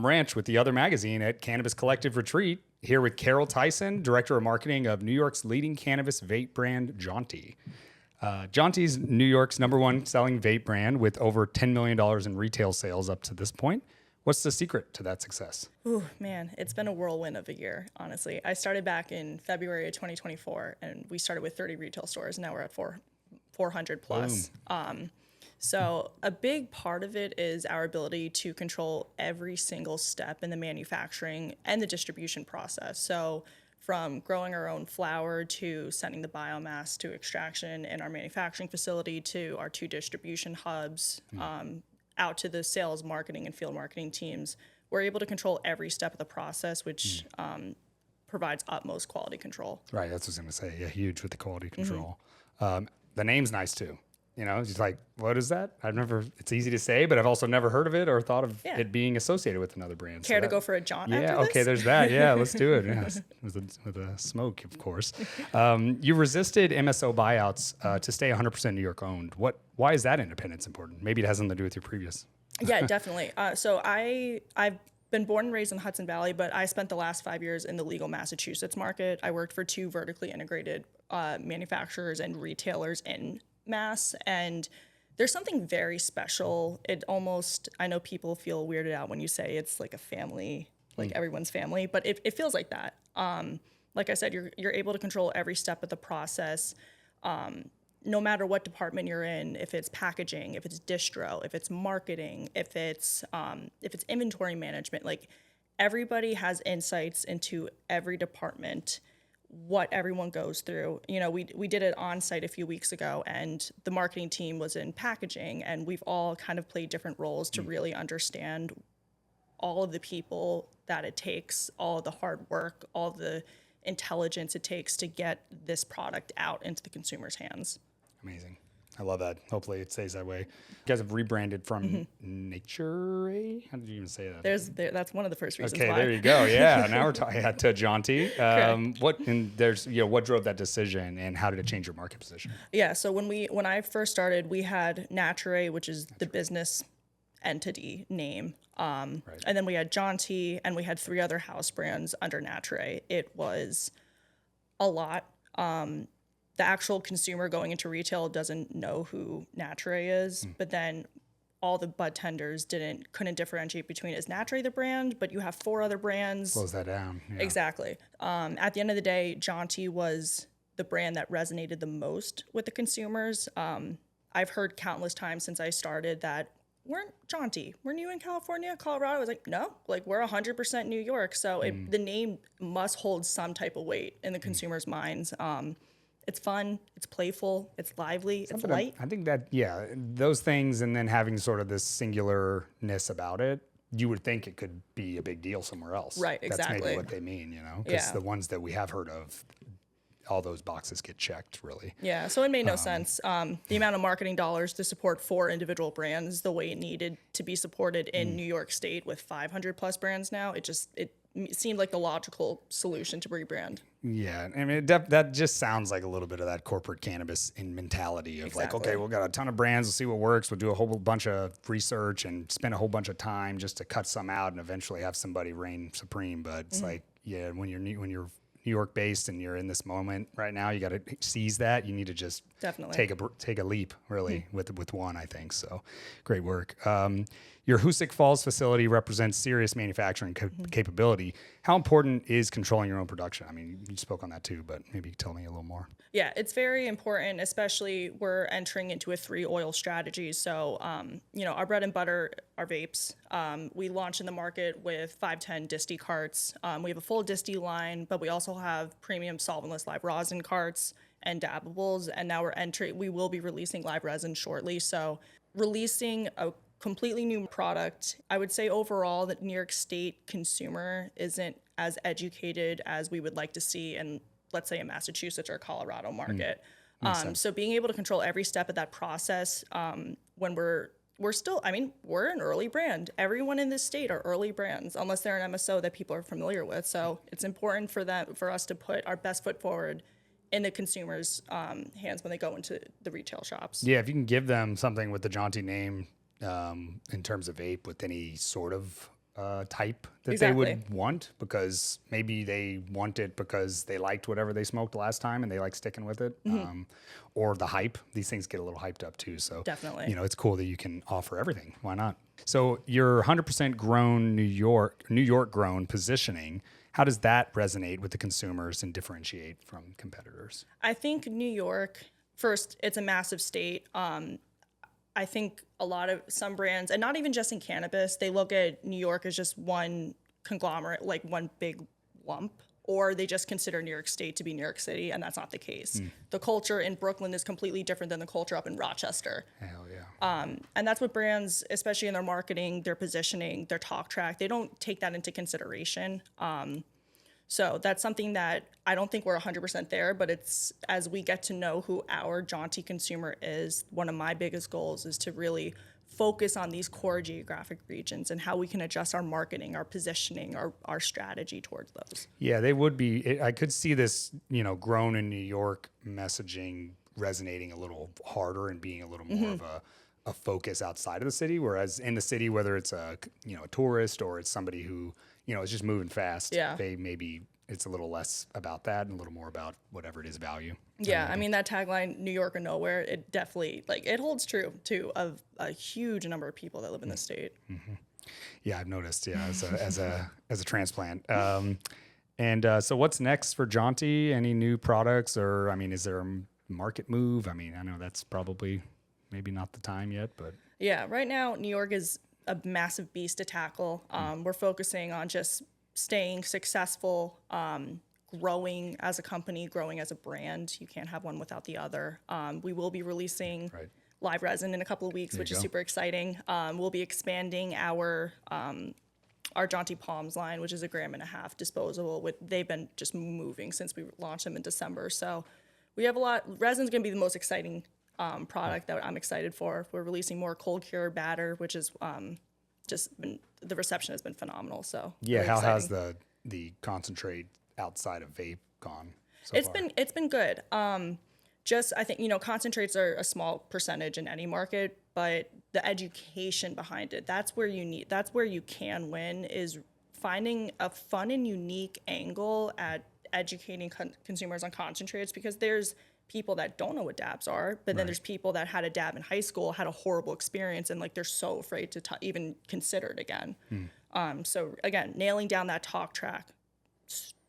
I'm Ranch with the Other Magazine at Cannabis Collective Retreat, here with Carol Tyson, Director of Marketing of New York's leading cannabis vape brand, Jaunty. Jaunty's New York's #1 selling vape brand with over $10 million in retail sales up to this point. What's the secret to that success? Ooh, man, it's been a whirlwind of a year, honestly. I started back in February of 2024, and we started with 30 retail stores. Now we're at 400 plus. So a big part of it is our ability to control every single step in the manufacturing and the distribution process. So from growing our own flower to sending the biomass to extraction in our manufacturing facility to our 2 distribution hubs, out to the sales, marketing, and field marketing teams, we're able to control every step of the process, which provides utmost quality control. Right, that's what I was going to say. Yeah, huge with the quality control. The name's nice too. You know, it's like, what is that? It's easy to say, but I've also never heard of it or thought of it being associated with another brand. Care to go for a jaunt Yeah, after this? okay, there's that. Yeah, let's do it. Yeah, with a smoke, of course. You resisted MSO buyouts to stay 100% New York owned. Why is that independence important? Maybe it has something to do with your previous. Yeah, definitely. So I've been born and raised in the Hudson Valley, but I spent the last 5 years in the legal Massachusetts market. I worked for 2 vertically integrated manufacturers and retailers in Mass, and there's something very special. I know people feel weirded out when you say it's like a family, like everyone's family, but it feels like that. Like I said, you're able to control every step of the process, no matter what department you're in. If it's packaging, if it's distro, if it's marketing, if it's inventory management, like everybody has insights into every department, what everyone goes through. You know, we did it on site a few weeks ago, and the marketing team was in packaging, and we've all kind of played different roles to really understand all of the people that it takes, all of the hard work, all the intelligence it takes to get this product out into the consumer's hands. Amazing. I love that. Hopefully it stays that way. You guys have rebranded from Nature. How did you even say that? That's one of the first reasons why. why. There you go. Yeah. Now we're talking to Jaunty. What drove that decision, and how did it change your market position? Yeah. So when I first started, we had Nature, which is the business entity name. And then we had Jaunty, and we had 3 other house brands under Nature. It was a lot. The actual consumer going into retail doesn't know who Nature is, but then all the bud tenders couldn't differentiate between, is Nature the brand, but you have 4 other brands. Slows that down. Yeah. Exactly. At the end of the day, Jaunty was the brand that resonated the most with the consumers. I've heard countless times since I started that, we're Jaunty, weren't you in California, Colorado? I was like, no, like we're 100% New York. So the name must hold some type of weight in the consumer's minds. It's fun, it's playful, it's lively, it's light. I think that, those things, and then having sort of this singularness about it, you would think it could be a big deal somewhere else. Right, exactly. That's maybe what they mean, you know? Because the ones that we have heard of, all those boxes get checked, really. Yeah, so it made no sense. The amount of marketing dollars to support 4 individual brands the way it needed to be supported in New York State with 500 plus brands now, it seemed like the logical solution to rebrand. Yeah, I mean, that just sounds like a little bit of that corporate cannabis mentality of like, okay, we've got a ton of brands, we'll see what works, we'll do a whole bunch of research and spend a whole bunch of time just to cut some out and eventually have somebody reign supreme. But it's like, when you're New York based and you're in this moment right now, you got to seize that. You need to just definitely take a leap, really, with one, I think. So great work. Your Hoosick Falls facility represents serious manufacturing capability. How important is controlling your own production? I mean, you spoke on that too, but maybe tell me a little more. Yeah, it's very important, especially we're entering into a 3 oil strategy. So, our bread and butter are vapes. We launched in the market with 510 disty carts. We have a full disty line, but we also have premium solventless live rosin carts and dabbables. And now we will be releasing live resin shortly. So releasing a completely new product. I would say overall that New York State consumer isn't as educated as we would like to see in, let's say, a Massachusetts or Colorado market. So being able to control every step of that process, when we're an early brand. Everyone in this state are early brands, unless they're an MSO that people are familiar with. So it's important for us to put our best foot forward in the consumer's hands when they go into the retail shops. Yeah, if you can give them something with the Jaunty name, in terms of vape with any sort of type that Exactly. they would want, because maybe they want it because they liked whatever they smoked last time and they like sticking with it. Or the hype. These things get a little hyped up too. So Definitely. you know, it's cool that you can offer everything. Why not? So your 100% grown New York grown positioning, how does that resonate with the consumers and differentiate from competitors? I think New York, first, it's a massive state. I think some brands, and not even just in cannabis, they look at New York as just one conglomerate, like one big lump, or they just consider New York State to be New York City, and that's not the case. The culture in Brooklyn is completely different than the culture up in Rochester. Hell yeah. And that's what brands, especially in their marketing, their positioning, their talk track, they don't take that into consideration. So that's something that I don't think we're 100% there, but it's as we get to know who our Jaunty consumer is, one of my biggest goals is to really focus on these core geographic regions and how we can adjust our marketing, our positioning, our strategy towards those. Yeah, they would be. I could see this, you know, grown in New York messaging resonating a little harder and being a little more of a focus outside of the city. Whereas in the city, whether it's a tourist or it's somebody who, you know, is just moving fast, they maybe it's a little less about that and a little more about whatever it is value. Yeah, I mean that tagline, New York or nowhere, it definitely it holds true too of a huge number of people that live in the state. Yeah, I've noticed. Yeah, as a transplant. So what's next for Jaunty? Any new products, or I mean, is there a market move? I mean, I know that's probably maybe not the time yet, but yeah, right now New York is a massive beast to tackle. We're focusing on just staying successful, growing as a company, growing as a brand. You can't have one without the other. We will be releasing live resin in a couple of weeks, which is super exciting. We'll be expanding our Jaunty Palms line, which is 1.5 grams disposable. They've been just moving since we launched them in December. So we have a lot. Resin's going to be the most exciting product that I'm excited for. We're releasing more cold cure batter, which is the reception has been phenomenal. So yeah, really how exciting. has the concentrate outside of vape gone so It's far? been good. I think concentrates are a small percentage in any market, but the education behind it, that's where you can win, is finding a fun and unique angle at educating consumers on concentrates, because there's people that don't know what dabs are, but then there's people that had a dab in high school, had a horrible experience, and they're so afraid to even consider it again. So again, nailing down that talk track,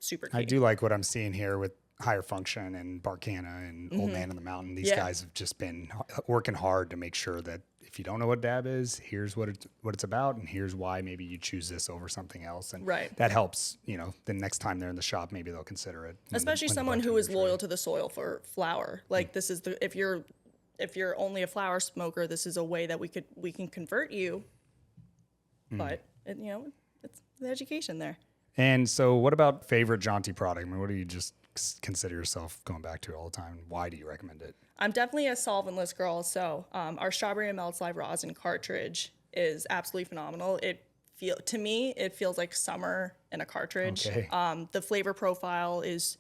super key. I do like what I'm seeing here with Higher Function and Barcana and Old Man in the Mountain. These guys have just been working hard to make sure that if you don't know what dab is, here's what it's about, and here's why maybe you choose this over something else. And that helps, the next time they're in the shop, maybe they'll consider it. Especially someone who is loyal to the soil for flower. Like this is if you're only a flower smoker, this is a way that we can convert you. But it's the education there. And so what about favorite Jaunty product? I mean, what do you just consider yourself going back to all the time? Why do you recommend it? I'm definitely a solventless girl. So our Strawberry and Melts Live Rosin cartridge is absolutely phenomenal. To me, it feels like summer in a cartridge. Okay. The flavor profile is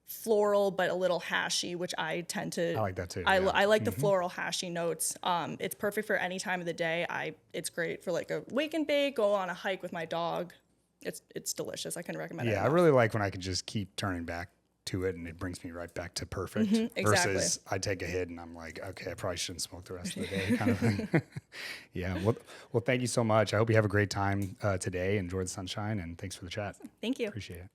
floral, but a little hashy, which I tend to. I like that too. I like the floral hashy notes. It's perfect for any time of the day. It's great for like a wake and bake, go on a hike with my dog. It's delicious. I can recommend it. Yeah, I really like when I can just keep turning back to it and it brings me right back to perfect. Exactly. Versus I take a hit and I'm like, okay, I probably shouldn't smoke the rest of the day, kind of thing. Yeah. Well, thank you so much. I hope you have a great time today. Enjoy the sunshine, and thanks for the chat. Thank you. Appreciate it.